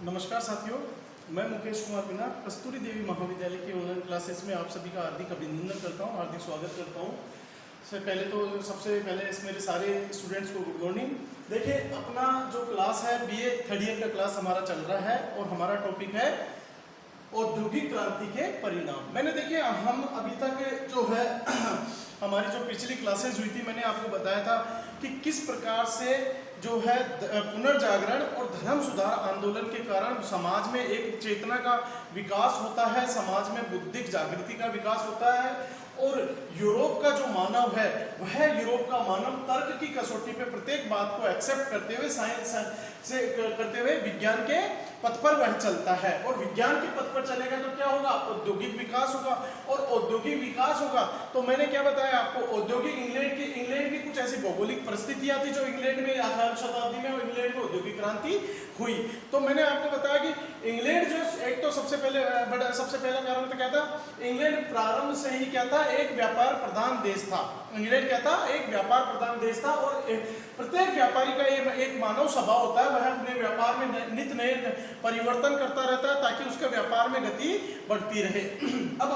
नमस्कार साथियों, मैं मुकेश कुमार बिना कस्तूरी देवी महाविद्यालय के ऑनलाइन क्लासेस में आप सभी का हार्दिक अभिनंदन करता हूं, हार्दिक स्वागत करता हूं। सबसे पहले मेरे सारे स्टूडेंट्स को गुड मॉर्निंग। देखिए, अपना जो क्लास है बीए थर्ड ईयर का क्लास हमारा चल रहा है और हमारा टॉपिक है औद्योगिक क्रांति के परिणाम। मैंने देखिए हम अभी तक जो है हमारी जो पिछली क्लासेस हुई थी, मैंने आपको बताया था कि किस प्रकार से जो है पुनर्जागरण और धर्म सुधार आंदोलन के कारण समाज में एक चेतना का विकास होता है, समाज में बौद्धिक जागृति का विकास होता है और यूरोप का जो मानव है वह यूरोप का मानव तर्क की कसौटी पे प्रत्येक बात को एक्सेप्ट करते हुए साइंस से करते हुए विज्ञान के पथ पर वह चलता है। और विज्ञान के पथ पर चलेगा तो क्या होगा? औद्योगिक विकास होगा। और औद्योगिक विकास होगा तो मैंने क्या बताया आपको, औद्योगिक इंग्लैंड की कुछ ऐसी भौगोलिक परिस्थितियां थी जो इंग्लैंड में 18वीं शताब्दी में इंग्लैंड में औद्योगिक क्रांति हुई। तो मैंने आपको बताया कि इंग्लैंड जो एक तो सबसे पहला कारण तो क्या था, इंग्लैंड प्रारंभ से ही क्या था, एक व्यापार प्रधान देश था। इंग्लैंड क्या था? एक व्यापार प्रधान देश था और प्रत्येक व्यापारी का एक मानव स्वभाव होता है, वह अपने व्यापार में नित्य नए परिवर्तन करता रहता है ताकि उसके व्यापार में गति बढ़ती रहे। अब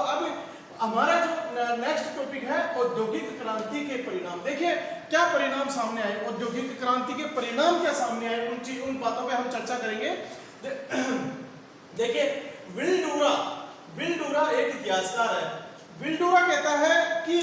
हमारा जो नेक्स्ट टॉपिक है औद्योगिक क्रांति के परिणाम। देखिए क्या परिणाम सामने आए, औद्योगिक क्रांति के परिणाम क्या सामने आए, उन बातों पे हम चर्चा करेंगे। देखिए विल्डूरा एक इतिहासकार है। विल्डूरा कहता है कि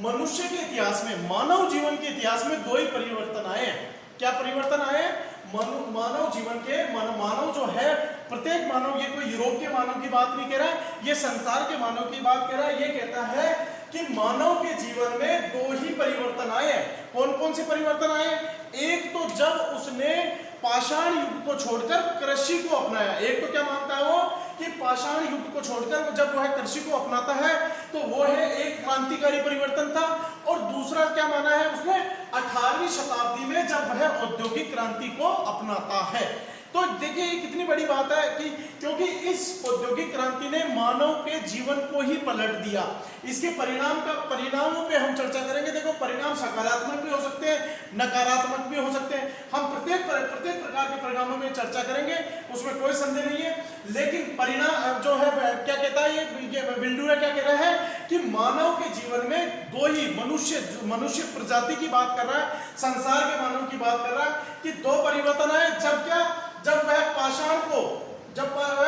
मनुष्य के इतिहास में, मानव जीवन के इतिहास में दो ही परिवर्तन आए हैं। क्या परिवर्तन आए? मानव जीवन के मानव जो है, प्रत्येक मानव, ये कोई यूरोप के मानव की बात नहीं कह रहा है, ये संसार के मानव की बात कह रहा है। ये कहता है कि मानव के जीवन में दो ही परिवर्तन आए हैं। कौन कौन से परिवर्तन आए? एक तो जब उसने पाषाण युग को छोड़कर कृषि को अपनाया। एक तो क्या मानता है वो कि पाषाण युग को छोड़कर जब वह कृषि को अपनाता है तो वो है एक क्रांतिकारी परिवर्तन था। और दूसरा क्या माना है उसने, 18वीं शताब्दी में जब वह औद्योगिक क्रांति को अपनाता है। तो देखिए ये कितनी बड़ी बात है कि क्योंकि इस औद्योगिक क्रांति ने मानव के जीवन को ही पलट दिया। इसके परिणामों पे हम चर्चा करेंगे। देखो, परिणाम सकारात्मक भी हो सकते हैं, नकारात्मक भी हो सकते हैं। हम प्रत्येक प्रकार के परिणामों में चर्चा करेंगे, उसमें कोई संदेह नहीं है। लेकिन परिणाम जो है क्या कहता है, ये विल्डूरा क्या कह रहा है कि मानव के जीवन में दो ही, मनुष्य प्रजाति की बात कर रहा है, संसार के मानव की बात कर रहा है कि दो परिवर्तन आए। जब वह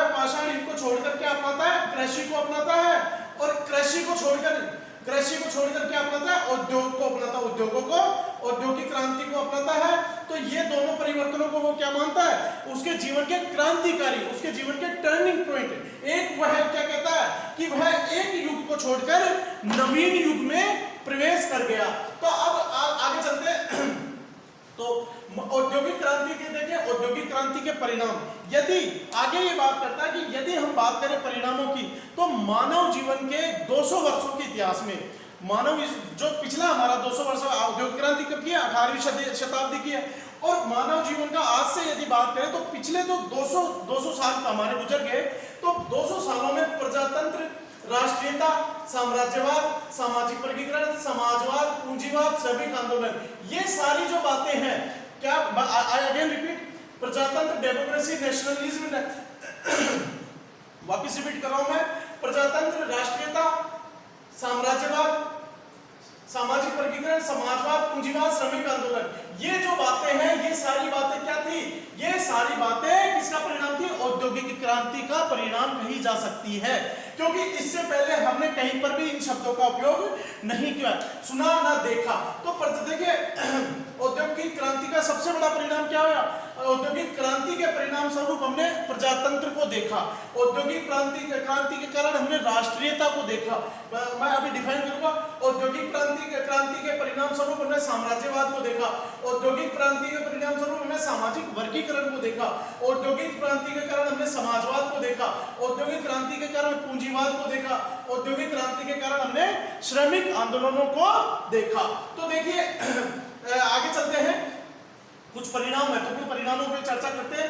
पाषाण युग को छोड़कर क्या अपनाता है, कृषि को अपनाता है। और कृषि को छोड़कर क्या अपनाता है, उद्योग को अपनाता है, औद्योगिक क्रांति को अपनाता है। तो ये दोनों परिवर्तनों को वो क्या मानता है, उसके जीवन के क्रांतिकारी, उसके जीवन के टर्निंग पॉइंट। एक वह क्या कहता है कि वह एक युग को छोड़कर नवीन युग में प्रवेश कर गया। तो अब आगे चलते हैं। तो औद्योगिक क्रांति के देखिए, औद्योगिक क्रांति के परिणाम, यदि आगे ये बात करता है कि यदि हम बात करें परिणामों की, तो मानव जीवन के 200 वर्षों के इतिहास में, मानव जो पिछला हमारा 200 वर्ष औद्योगिक क्रांति कब की है, 18वीं शताब्दी की है। और मानव जीवन का आज से यदि बात करें तो पिछले जो 200 साल हमारे गुजर गए, तो 200 सालों में प्रजातंत्र, राष्ट्रीयता, साम्राज्यवाद, सामाजिक वर्गीकरण, समाजवाद, पूंजीवाद, श्रमिक आंदोलन, ये सारी जो बातें हैं, क्या आई अगेन रिपीट, प्रजातंत्र, डेमोक्रेसी, नेशनलिज्म, वापिस रिपीट कर रहा हूं मैं, प्रजातंत्र, राष्ट्रीयता, साम्राज्यवाद, सामाजिक वर्गीकरण, समाजवाद, पूंजीवाद, श्रमिक आंदोलन, ये जो बातें हैं, ये सारी बातें क्या थी? ये सारी बातें किसका परिणाम थी? औद्योगिक क्रांति का परिणाम कही जा सकती है, क्योंकि इससे पहले हमने कहीं पर भी इन शब्दों का उपयोग नहीं किया, सुना ना देखा। तो देखिए औद्योगिक क्रांति का सबसे बड़ा परिणाम क्या हुआ? औद्योगिक क्रांति के परिणाम स्वरूप हमने प्रजातंत्र को देखा, औद्योगिक क्रांति के कारण हमने राष्ट्रीयता को देखा। मैं अभी डिफाइन करूंगा। औद्योगिक क्रांति के परिणाम स्वरूप हमने साम्राज्यवाद को देखा, औद्योगिक क्रांति के परिणाम स्वरूप हमने सामाजिक वर्गीकरण को देखा, औद्योगिक क्रांति के कारण हमने समाजवाद को देखा, औद्योगिक क्रांति के कारण पूंजीवाद को देखा, औद्योगिक क्रांति के कारण हमने श्रमिक आंदोलनों को देखा। तो देखिए आगे चलते हैं, कुछ परिणाम महत्वपूर्ण परिणामों पर चर्चा करते हैं।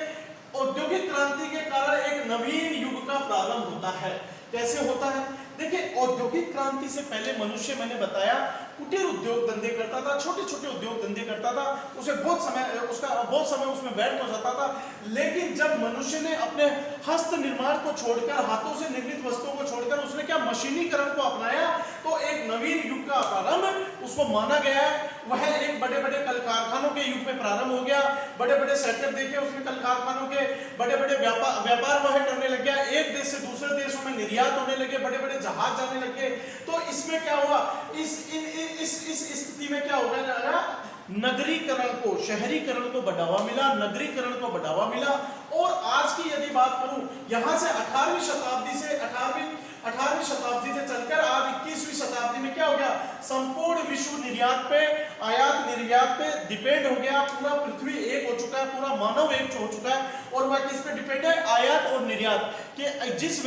औद्योगिक क्रांति के कारण एक नवीन युग का प्रारंभ होता है। कैसे होता है? देखिए औद्योगिक क्रांति से पहले मनुष्य, मैंने बताया, कुटीर उद्योग धंधे करता था, छोटे छोटे उद्योग धंधे करता था, उसे बहुत समय उसमें व्यर्थ हो जाता था। लेकिन जब मनुष्य ने अपने हस्त निर्माण को छोड़कर, हाथों से निर्मित वस्तुओं को छोड़कर उसने क्या मशीनीकरण को अपनाया, तो एक नवीन युग का प्रारंभ उसको माना गया है। वह एक बड़े बड़े कल कारखानों के युग में प्रारंभ हो गया। बड़े बड़े सेटअप देखे उसने कल कारखानों के, बड़े बड़े व्यापार वह करने लग गया, एक देश से दूसरे देशों में निर्यात होने लगे, बड़े बड़े जहाज जाने लगे। तो इसमें क्या हुआ, इस स्थिति में क्या हो गया, नगरीकरण को, शहरीकरण को बढ़ावा मिला, नगरीकरण को बढ़ावा मिला। और आज की यदि बात करूं, यहां से 18वीं शताब्दी से चलकर आज 21वीं शताब्दी में क्या हो गया, संपूर्ण विश्व निर्यात पे, आयात निर्यात पे डिपेंड हो गया। पूरा पृथ्वी एक हो चुका है, पूरा मानव एक हो चुका है। और वह किस पे डिपेंड है, आयात और निर्यात के। जिस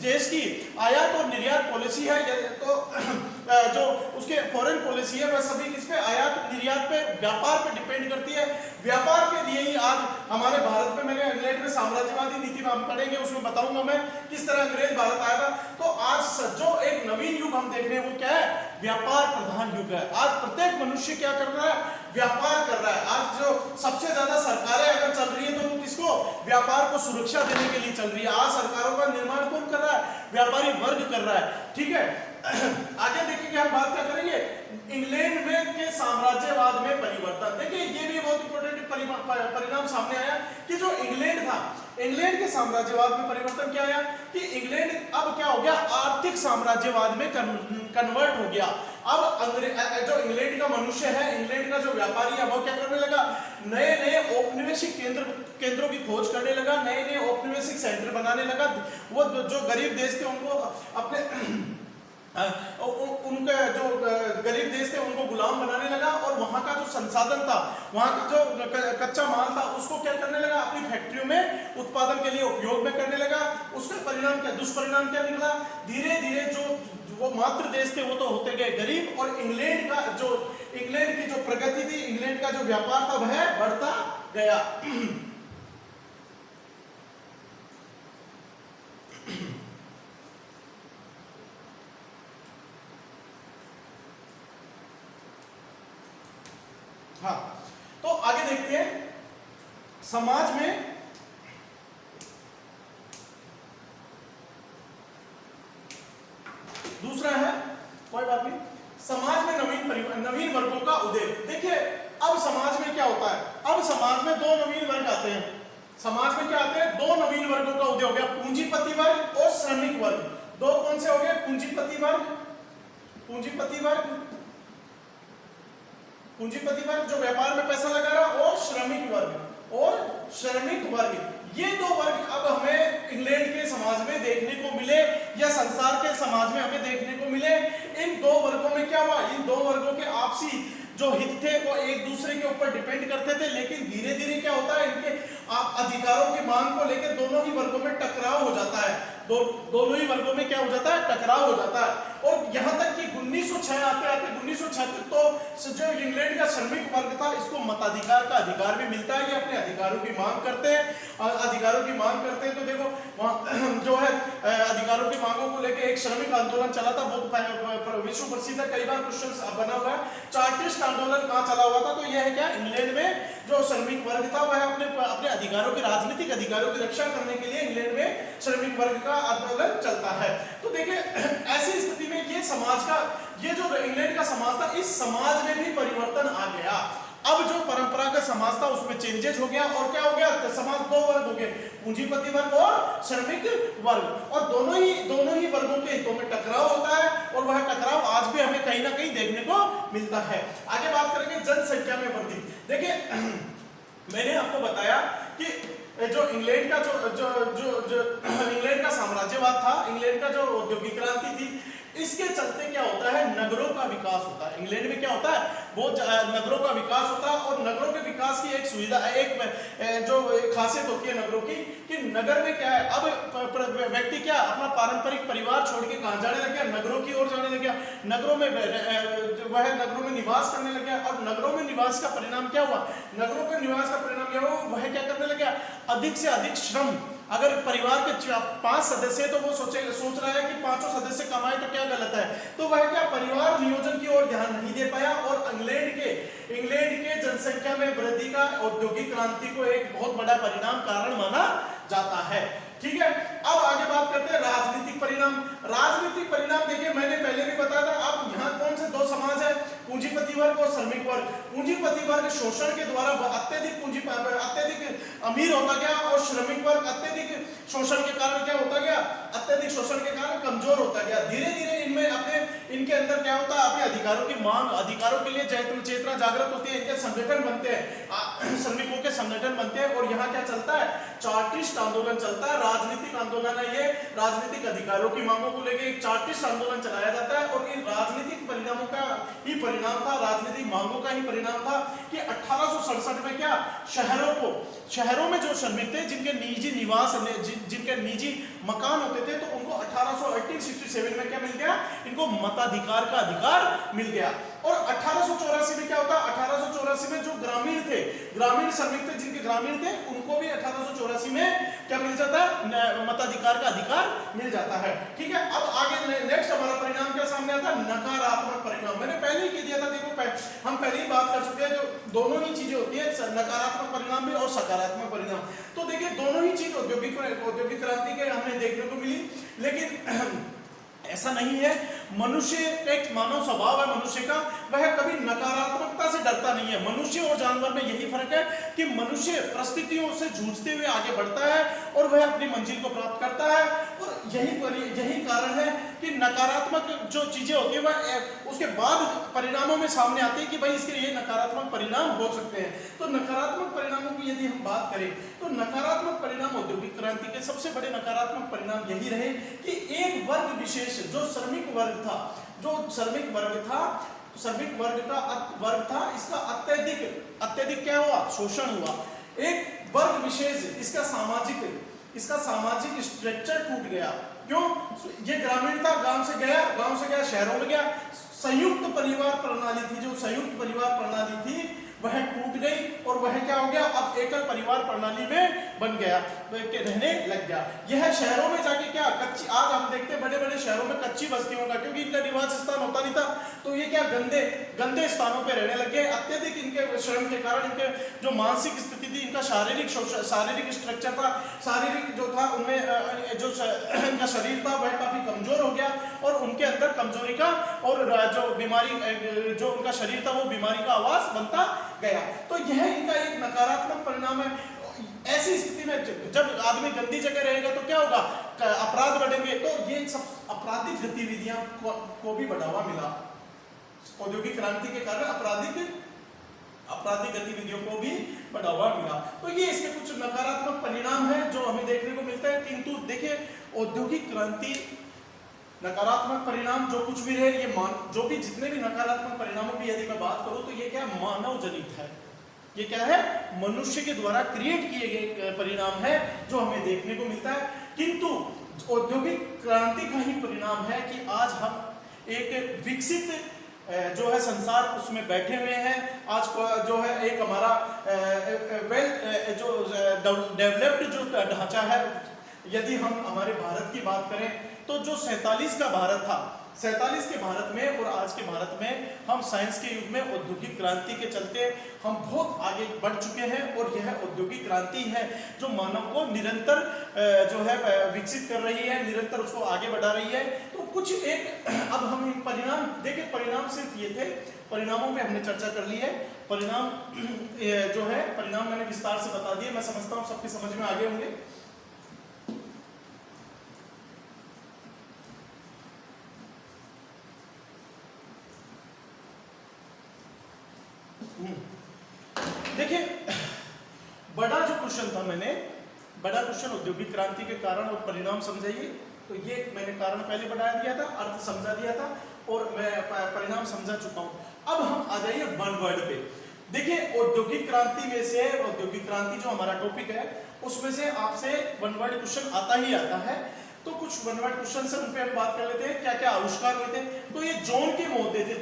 देश की आयात और निर्यात पॉलिसी है, तो जो उसके फॉरेन पॉलिसी है, वह सभी किस पे, आयात निर्यात पे, व्यापार पे डिपेंड करती है। व्यापार के लिए ही आज हमारे भारत में, मैंने इंग्लैंड में साम्राज्यवादी नीति में हम पढ़ेंगे, उसमें बताऊंगा मैं किस तरह अंग्रेज भारत आया था। तो आज जो एक नवीन युग हम देख रहे हैं वो क्या है, व्यापार प्रधान युग है। आज प्रत्येक मनुष्य क्या कर रहा है, व्यापार कर रहा है। आज जो सबसे ज्यादा सरकारें अगर चल रही है तो वो किसको, व्यापार को सुरक्षा देने के लिए चल रही है। आज सरकारों का निर्माण कौन कर रहा है, व्यापारी वर्ग कर रहा है। ठीक है, आगे देखेंगे हम, बात क्या करेंगे, इंग्लैंड में के साम्राज्यवाद में परिवर्तन। देखिए ये भी बहुत इंपॉर्टेंट परिणाम सामने आया कि जो इंग्लैंड था, इंग्लैंड के साम्राज्यवाद में परिवर्तन क्या आया कि इंग्लैंड अब क्या हो गया, आर्थिक साम्राज्यवाद में कन्वर्ट हो गया। अब जो इंग्लैंड का मनुष्य है, इंग्लैंड का जो व्यापारी है, वो क्या करने लगा, नए नए औपनिवेशिक केंद्रों की खोज करने लगा, नए नए औपनिवेशिक सेंटर बनाने लगा। वो जो गरीब देश थे उनको अपने उनके जो गरीब देश थे उनको गुलाम बनाने लगा, और वहां का जो संसाधन था, वहां का जो कच्चा माल था, उसको क्या करने लगा, अपनी फैक्ट्रियों में उत्पादन के लिए उपयोग में करने लगा। उसका परिणाम क्या, दुष्परिणाम क्या निकला, धीरे धीरे जो वो मातृ देश थे वो तो होते गए गरीब, और इंग्लैंड की जो प्रगति थी, इंग्लैंड का जो व्यापार था, वह बढ़ता गया। हाँ, तो आगे देखते हैं, समाज में दूसरा है, कोई बात नहीं, समाज में नवीन वर्गों का उदय। देखिए अब समाज में क्या होता है, अब समाज में दो नवीन वर्ग आते हैं। समाज में क्या आते हैं, दो नवीन वर्गों का उदय हो गया, पूंजीपति वर्ग और श्रमिक वर्ग। दो कौन से हो गए, पूंजीपति वर्ग जो व्यापार में पैसा लगा रहा, और श्रमिक वर्ग। ये दो वर्ग अब हमें इंग्लैंड के समाज में देखने को मिले, या संसार के समाज में हमें देखने को मिले। इन दो वर्गों में क्या हुआ, इन दो वर्गों के आपसी जो हित थे वो एक दूसरे के ऊपर डिपेंड करते थे, लेकिन धीरे धीरे क्या होता है, इनके अधिकारों की मांग को लेकर दोनों ही वर्गों में टकराव हो जाता है। दोनों ही वर्गों में क्या हो जाता है, टकराव हो जाता है। और यहां तक कि 1906 आते 1976 तो जो इंग्लैंड का श्रमिक वर्ग था, इसको मताधिकार का अधिकार भी मिलता है। ये अपने अधिकारों की मांग करते हैं, तो देखो वहां जो है अधिकारों की मांगों को लेकर एक श्रमिक आंदोलन चला था, बहुत विश्व प्रसिद्ध है, कई बार क्वेश्चन बना हुआ है। चार्टिस्ट आंदोलन कहां चला हुआ था, तो यह है क्या, इंग्लैंड में जो श्रमिक वर्ग था वह अपने अधिकारों की, राजनीतिक अधिकारों की रक्षा करने के लिए इंग्लैंड में श्रमिक वर्ग का आंदोलन चलता है। तो देखिए ऐसी स्थिति में ये समाज का, ये जो इंग्लैंड का समाज था, इस समाज में भी परिवर्तन आ गया। अब जो परंपरागत समाज था उसमें चेंजेस हो गया, और क्या हो गया, समाज दो वर्ग हो गए, पूंजीपति वर्ग और श्रमिक वर्ग। और दोनों ही वर्गों के हितों में टकराव होता है, और वह टकराव आज भी हमें कहीं ना कहीं देखने को मिलता है। आगे बात करेंगे जनसंख्या में वृद्धि। देखिए मैंने आपको बताया कि जो इंग्लैंड का जो इंग्लैंड का साम्राज्यवाद था, इंग्लैंड का जो औद्योगिक क्रांति थी, इसके चलते क्या होता है, नगरों का विकास होता है। इंग्लैंड में क्या होता है, बहुत नगरों का विकास होता है। और नगरों के विकास की एक सुविधा, एक जो खासियत होती है नगरों की, कि नगर में क्या है, अब व्यक्ति क्या अपना पारंपरिक परिवार छोड़ के कहां जाने लग गया, नगरों की ओर जाने लग गया, नगरों में निवास करने लग गया। और नगरों में निवास का परिणाम क्या हुआ, वह क्या करने लग गया, अधिक से अधिक श्रम अगर परिवार के 5 सदस्य हैं तो वो सोच रहा है कि पांचों सदस्य कमाए तो क्या गलत है, तो वह क्या परिवार नियोजन की ओर ध्यान नहीं दे पाया और इंग्लैंड के जनसंख्या में वृद्धि का औद्योगिक क्रांति को एक बहुत बड़ा परिणाम कारण माना जाता है। ठीक है, अब आगे बात करते हैं राजनीतिक परिणाम। राजनीतिक परिणाम देखिए मैंने पहले भी बताया था, अब यहाँ कौन से दो समाज है, पूंजीपति वर्ग और श्रमिक वर्ग। पूंजीपति वर्ग शोषण के द्वारा अत्यधिक अमीर होता गया और श्रमिक वर्ग अत्यधिक शोषण के कारण क्या होता गया, अत्यधिक शोषण के कारण कमजोर होता गया। धीरे धीरे इनके अंदर क्या होता है, अपने अधिकारों की मांग, अधिकारों के लिए चेतना जागृत होती है, इनके संगठन बनते हैं, श्रमिकों के संगठन बनते हैं और यहाँ क्या चलता है, चार्टिस्ट आंदोलन चलता है। राजनीतिक आंदोलन है ये, राजनीतिक अधिकारों की मांगों को लेकर एक चार्टिस्ट आंदोलन चलाया जाता है और इन राजनीतिक परिणामों का ही परिणाम था, राजनीतिक मांगों का ही परिणाम था कि 1867 में क्या शहरों में जो श्रमिक थे जिनके निजी निवास, जिनके निजी मकान होते थे, तो उनको 1867 में क्या मिल गया, इनको मताधिकार का अधिकार मिल गया। और 1884 में क्या होता है, 1884 में जो ग्रामीण श्रमिक थे, जिनके ग्रामीण थे, उनको भी 1884 में क्या मिल जाता है, मताधिकार का अधिकार मिल जाता है। ठीक है, अब आगे नेक्स्ट हमारा परिणाम क्या सामने आता है, नकारात्मक परिणाम। मैंने पहले ही कह दिया था, देखो हम पहले ही बात कर चुके हैं, जो दोनों ही चीजें होती है, नकारात्मक परिणाम भी और सकारात्मक परिणाम। तो देखिए दोनों ही चीज औद्योगिक क्रांति के हमें देखने को मिली, लेकिन ऐसा नहीं है। मनुष्य का एक मानव स्वभाव है मनुष्य का, वह कभी नकारात्मकता से डरता नहीं है। मनुष्य और जानवर में यही फर्क है कि मनुष्य परिस्थितियों से जूझते हुए आगे बढ़ता है और वह अपनी मंजिल को प्राप्त करता है। और यही कारण है कि नकारात्मक जो चीजें होती है वह उसके बाद परिणामों में सामने आती है कि भाई इसके ये नकारात्मक परिणाम हो सकते हैं। तो नकारात्मक परिणामों की यदि हम बात करें तो नकारात्मक परिणाम औद्योगिक क्रांति के सबसे बड़े नकारात्मक परिणाम यही रहे कि एक वर्ग विशेष जो श्रमिक वर्ग था, इसका अत्यधिक क्या हुआ, शोषण हुआ। एक वर्ग विशेष इसका सामाजिक स्ट्रक्चर टूट गया। क्यों? ये ग्रामीण था, गांव से गया शहरों में गया। संयुक्त परिवार प्रणाली थी वह टूट गई और वह क्या हो गया, अब एकल परिवार प्रणाली में बन गया, रहने लग गया। यह शहरों में जाके क्या आज हम देखते हैं बड़े बड़े शहरों में कच्ची बस्तियों का, क्योंकि इनका निवास स्थान होता नहीं था, तो ये क्या गंदे स्थानों पे रहने लगे। अत्यधिक इनके श्रम के कारण इनके जो मानसिक स्थिति थी, इनका शारीरिक स्ट्रक्चर था, शारीरिक जो था उनमें जो इनका शरीर था वह काफी कमजोर हो गया और उनके अंदर कमजोरी का और जो बीमारी जो उनका शरीर था वो बीमारी का आवास बनता गया। तो यह इनका एक नकारात्मक परिणाम है। ऐसी स्थिति में जब आदमी गंदी जगह रहेगा तो क्या होगा, अपराध बढ़ेंगे। तो ये सब आपराधिक गतिविधियां को भी बढ़ावा मिला औद्योगिक क्रांति के कारण, आपराधिक गतिविधियों को भी बढ़ावा मिला। तो ये इसके कुछ नकारात्मक परिणाम है जो हमें देखने को मिलता है। किंतु देखिए औद्योगिक क्रांति नकारात्मक परिणाम जो कुछ भी रहे, ये जो भी जितने भी नकारात्मक परिणामों की यदि मैं बात करूं तो ये क्या मानव जनित है, ये क्या है, मनुष्य के द्वारा क्रिएट किए गए परिणाम है जो हमें देखने को मिलता है। किंतु औद्योगिक क्रांति का ही परिणाम है कि आज हम एक विकसित जो है संसार उसमें बैठे हुए हैं। आज जो है एक हमारा डेवलप्ड जो ढांचा है, यदि हम हमारे भारत की बात करें तो जो 47 का भारत था, 47 के भारत में और आज के भारत में हम साइंस के युग में औद्योगिक क्रांति के चलते हम बहुत आगे बढ़ चुके हैं। और यह औद्योगिक क्रांति है जो मानव को निरंतर जो है विकसित कर रही है, निरंतर उसको आगे बढ़ा रही है। तो कुछ एक अब हम परिणाम देखिए, परिणाम सिर्फ ये थे, परिणामों में हमने चर्चा कर ली है। परिणाम जो है परिणाम मैंने विस्तार से बता दिए, मैं समझता हूँ सबके समझ में आगे होंगे। देखिए बड़ा जो क्वेश्चन था, बड़ा क्वेश्चन औद्योगिक क्रांति के कारण और परिणाम समझाइए। तो ये मैंने कारण पहले बढ़ा दिया था, अर्थ समझा दिया था और मैं परिणाम समझा चुका हूं। अब हम आ जाइए वन वर्ड पे। देखिए औद्योगिक क्रांति में से, औद्योगिक क्रांति जो हमारा टॉपिक है उसमें से आपसे वन वर्ड क्वेश्चन आता ही आता है। तो कुछ वन वर्ड क्वेश्चन से उन पे हम बात कर लेते हैं, क्या क्या आविष्कार हुए थे। तो ये जॉन के महोदय थे,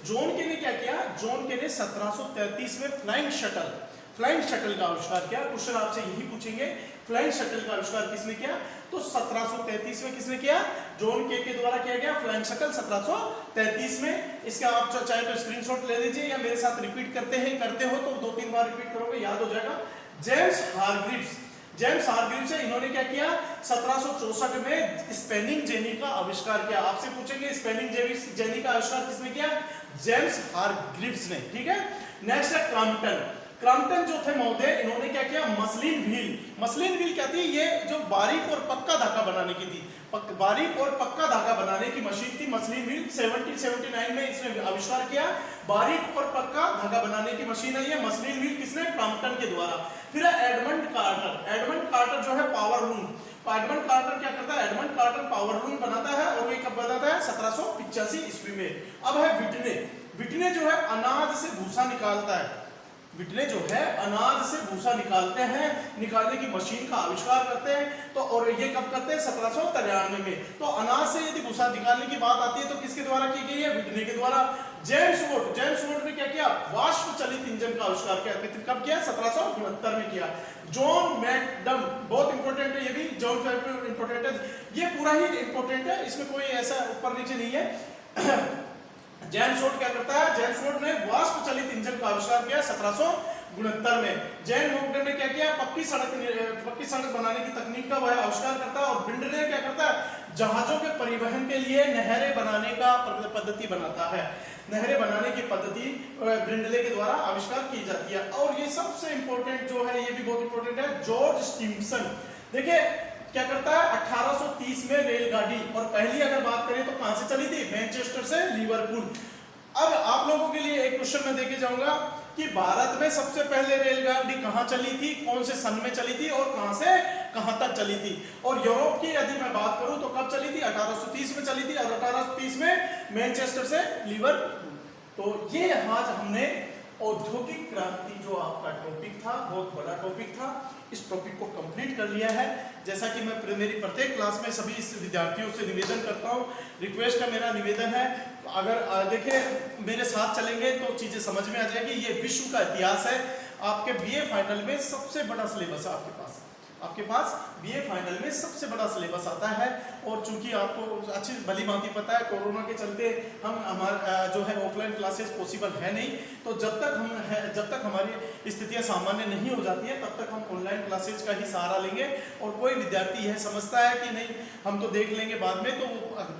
जॉन के ने क्या किया, जॉन के ने 1733 में फ्लाइंग शटल का आविष्कार किया। क्वेश्चन आपसे यही पूछेंगे, फ्लाइंग शटल का आविष्कार किसने किया? तो 1733 में किसने किया? जॉन के द्वारा किया गया फ्लाइंग शटल 1733 में। इसका आप चाहे तो स्क्रीनशॉट ले लीजिए या मेरे साथ रिपीट करते हो तो 2-3 बार रिपीट करोगे याद हो जाएगा। जेम्स हारग्रीव्स है, इन्होंने क्या किया? 1764 में स्पेनिंग जेनी का आविष्कार किया। आपसे पूछेंगे स्पेनिंग जेनी का आविष्कार किसने किया? जेम्स हारग्रीव्स ने। ठीक है, नेक्स्ट है क्रॉम्पटन जो थे महोदय, इन्होंने क्या किया? मसलिन व्हील क्या थी? ये जो बारीक और पक्का धागा बनाने की थी, बारीक और पक्का धागा बनाने की मशीन थी मसलिन व्हील। 1779 में इसने आविष्कार किया। बारीक और पक्का धागा बनाने की मशीन है ये मसलिन व्हील, किसने? क्रॉम्पटन के द्वारा। फिर है एडमंड कार्टर जो है पावर लूम। एडमंड कार्टर क्या करता है? एडमंड कार्टर पावर लूम बनाता है और ये कब बनाता है? 1785 ईस्वी में। अब है विटने जो है अनाज से भूसा निकालता है। विटने जो है अनाज से भूसा निकालने की मशीन का आविष्कार करते हैं। तो और ये कब करते हैं? 1793 में। तो अनाज से यदि भूसा निकालने की बात आती है तो किसके द्वारा की गई है? विटने के द्वारा। जेम्स वुड ने क्या किया? वाष्प चलित इंजन का आविष्कार किया। कब किया? 1769 में किया। जॉन मैकडम, बहुत इंपॉर्टेंट है ये भी, जॉन मैकडम इंपॉर्टेंट है, ये पूरा ही इंपॉर्टेंट है, इसमें कोई ऐसा ऊपर नीचे नहीं है। जेम्स वुड क्या करता है? जेम्स वुड ने वाष्प चलित इंजन का आविष्कार किया 1769 में। जेम्स वुड ने क्या किया? पक्की सड़क बनाने की तकनीक का वह आविष्कार करता है। और बिंडले क्या करता है? जहाजों के परिवहन के लिए नहरें बनाने का पद्धति बनाता है। नहरें बनाने की पद्धति ब्रिंडले के द्वारा आविष्कार की जाती है। और ये सबसे इंपॉर्टेंट जो है, ये भी बहुत इंपॉर्टेंट है, जॉर्ज स्टीफंसन। देखिए क्या करता है? 1830 में रेलगाड़ी, और पहली अगर बात करें तो कहां से चली थी? मैनचेस्टर से लिवरपूल। अब आप लोगों के लिए एक क्वेश्चन मैं देके जाऊंगा कि भारत में सबसे पहले रेलगाड़ी कहां चली थी, कौन से सन में चली थी और कहां से कहां तक चली थी। और यूरोप की यदि मैं बात करूं तो कब चली थी? 1830 में चली थी, और 1830 में मैनचेस्टर से लिवरपूल। तो ये आज हमने औद्योगिक क्रांति जो आपका टॉपिक था, बहुत बड़ा टॉपिक था, इस टॉपिक को कंप्लीट कर लिया है। जैसा कि मैं मेरी प्रत्येक क्लास में सभी विद्यार्थियों से निवेदन करता हूँ, रिक्वेस्ट है, मेरा निवेदन है, अगर देखिए मेरे साथ चलेंगे तो चीज़ें समझ में आ जाएगी। ये विश्व का इतिहास है। आपके बीए फाइनल में सबसे बड़ा सिलेबस है आपके पास बीए फाइनल में सबसे बड़ा सिलेबस आता है। और चूंकि आपको अच्छी भली भांति पता है कोरोना के चलते हमारा जो है ऑफलाइन क्लासेस पॉसिबल है नहीं, तो जब तक हमारी स्थितियां सामान्य नहीं हो जाती है तब तक हम ऑनलाइन क्लासेज का ही सहारा लेंगे। और कोई विद्यार्थी यह समझता है कि नहीं हम तो देख लेंगे बाद में, तो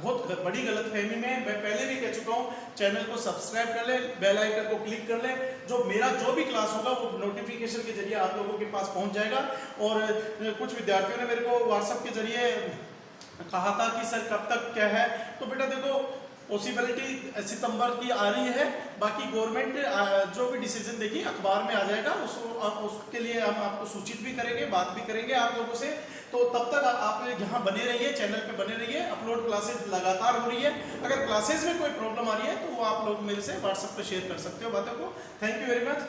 बहुत बड़ी गलतफहमी में। मैं पहले भी कह चुका हूँ, चैनल को सब्सक्राइब कर लें, बेल आइकन को क्लिक कर लें, जो मेरा जो भी क्लास होगा वो नोटिफिकेशन के जरिए आप लोगों के पास पहुंच जाएगा। और कुछ विद्यार्थियों ने मेरे को व्हाट्सएप के जरिए कहा था कि सर कब तक क्या है, तो बेटा देखो पॉसिबिलिटी सितंबर की आ रही है, बाकी गवर्नमेंट जो भी डिसीजन देगी अखबार में आ जाएगा, उसके लिए हम आपको सूचित भी करेंगे, बात भी करेंगे आप लोगों से। तो तब तक आप यहाँ बने रहिए, चैनल पे बने रहिए, अपलोड क्लासेस लगातार हो रही है। अगर क्लासेस में कोई प्रॉब्लम आ रही है तो वो आप लोग मेरे से व्हाट्सएप पे शेयर कर सकते हो बातों को। Thank you very much.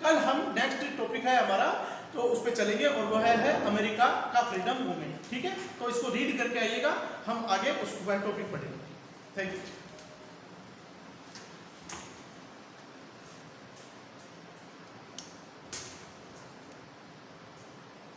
कल हम नेक्स्ट टॉपिक है हमारा, तो उस पर चलेंगे, और वह है अमेरिका का फ्रीडम मूवमेंट। ठीक है, तो इसको रीड करके आइएगा, हम आगे उस टॉपिक पढ़ेंगे। Thank you.